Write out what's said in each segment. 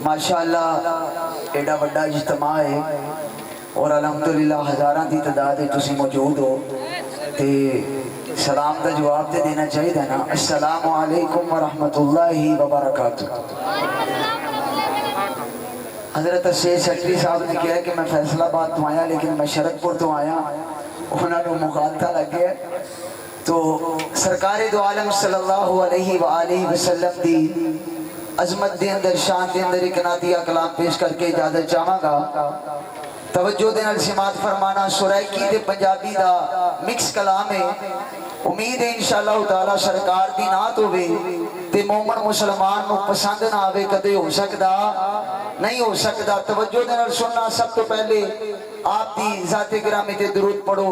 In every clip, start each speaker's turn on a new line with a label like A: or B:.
A: ماشاءاللہ ایڈا بڑا اجتماع ہے اور الحمدللہ ہزاراں دی تعداد تسی موجود ہو تے سلام دا جواب تے دینا چاہیے نا۔ السلام علیکم ورحمۃ اللہ وبرکاتہ۔ حضرت سید سیکرٹری صاحب نے کہا کہ میں فیصل آباد تو آیا لیکن میں شرک پور تو آیا، انہوں نے مخالطہ لگے تو سرکار دو عالم صلی اللہ علیہ وآلہ وسلم دی عظمت دے اندر شان دے اندر ایک نعتیہ کلام پیش کر کے اجازت چاہاں گا۔ توجہ دے نال سماعت فرمانا، سرائکی دے پنجابی دا مکس کلام ہے، امید ہے انشاءاللہ تعالی سرکار دی نعت ہوئے تے مومن مسلمان نو پسند نہ آوے کدے ہو سکدا نہیں ہو سکدا۔ توجہ دے نال سننا، سب تو پہلے آپ دی ذات گرامی تے درود پڑھو،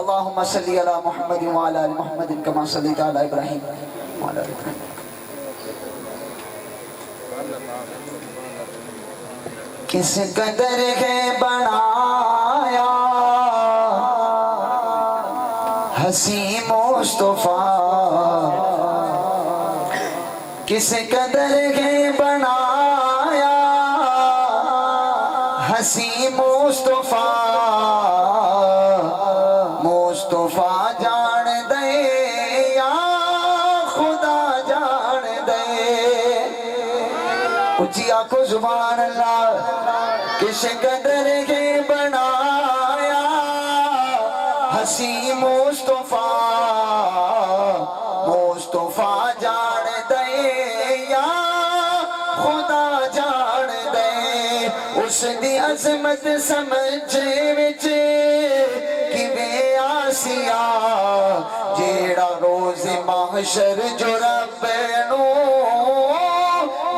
A: اللہم صلی علی محمد وعلی آل محمد کما صلیت علی ابراہیم وعلی آل ابراہیم۔ کس قدر ہے بنایا حسین مصطفیٰ، کس قدر ہے بنایا حسین مصطفیٰ، مصطفیٰ جان دے یا خدا جان دے، اچھی آنکھوں سبحان اللہ۔ کس قدر ہے بنایا حسین مصطفیٰ، مصطفیٰ جان دے یا خدا جان دے، اس دی عظمت سمجھے وچ کیویں آسیا، جیڑا روز محشر جو رب نو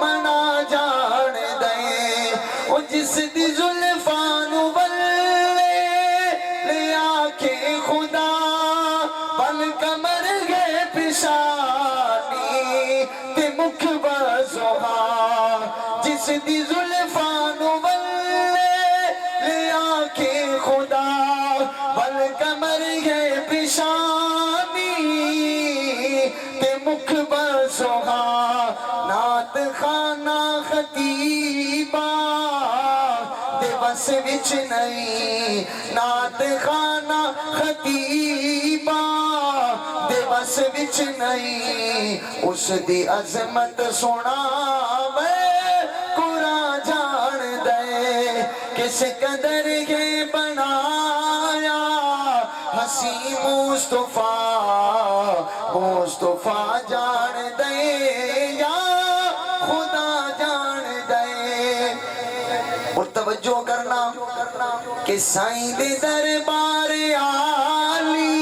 A: منا جان دے، او جس دی زلفاں نو ولے لے آکھے خدا بن کمر گئے پیشانی تے مکھ بزوہا، جس دی زلفاں نو ولے لے آکھے خدا بن کمر گئے پیشانی تے مکھ بزوہا، نعت خانہ خطیبہ دے بس وچ نہیں، نعت خانہ خطیبہ دے بس وچ نہیں، اس دی عظمت سنا میں قرآن جان دے، کس قدر ہے بنایا حسین مصطفیٰ، مصطفیٰ جان دے یا خدا جان دے۔ اور توجہ کرنا کہ سائیں دے دربار عالی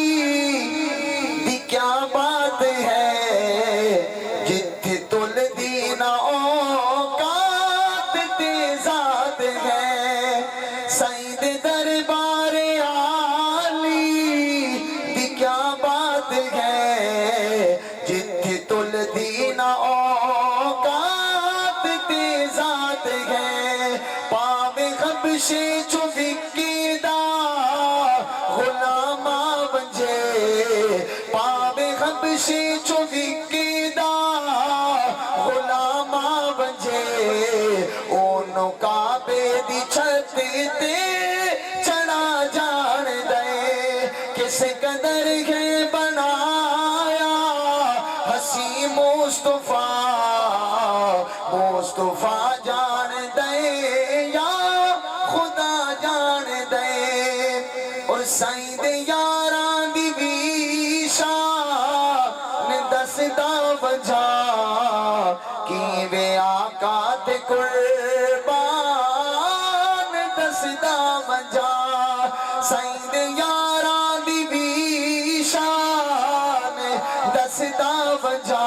A: دی کیا بات ہے، جتھے تل دینا اوقات تے ذات ہے، سائیں دے دربار عالی دی کیا بات ہے، جتھے تل دینا اوقات تے ذات ہے، پاوے خبشے چو وکی دا غلامہ بنجے، پاوے خبشے چو وکی دا غلامہ بنجے، اونوں کعبے دی چھت تے چڑھا جان دے، کس قدر ہے بنایا حسین مصطفیٰ، مصطفیٰ جان دے یا خدا جان دے۔ اور سائیں دے یاراں دی وی شان دسدا وجہ، کیویں آقا تے قربان دسدا وجہ، سائیں دے یاراں دی وی شان دسدا وجہ،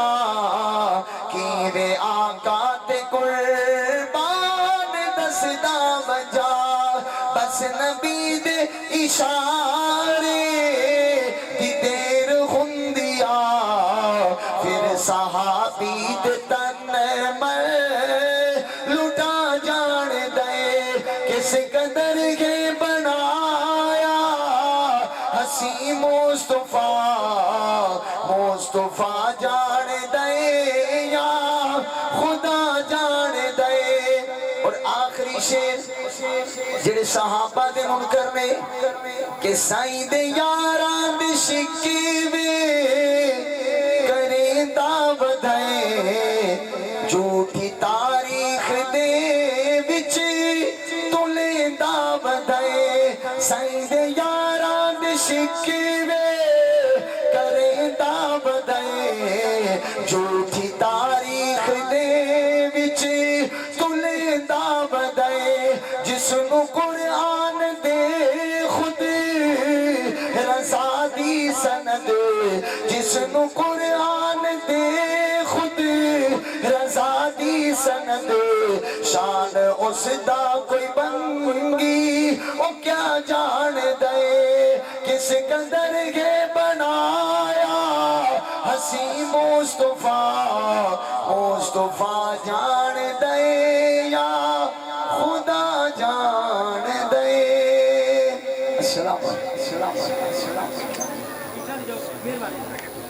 A: کیویں آقا تے قربان دسدا وجہ، بس نبی دے اشارے دی دیر ہوندیا، پھر صحابی دے تن مر لٹا جان دے، کس قدر ہے بنایا حسین مصطفیٰ، مصطفیٰ جان دے یا خدا جان دے۔ آخری شیر جڑے صحابہ دے منکر نے کہ سائیں دے یاران دے شکیوے کریں دا بدھائے جھوٹی تاریخ دے وچ تلے دا بدھائے سائیں دے یاران دے شکیوے کریں دا بدھائے جھوٹی تاریخ دے وچ تلے دا بدھائے جس نو قرآن دے خود رضا دی سند جس نو قرآن دے خود رضا دی سند شان اس دا کوئی بنگی او کیا جان دے کس قدر کے بنایا حسین مصطفیٰ جان دے یا خدا جان دے السلام علیکم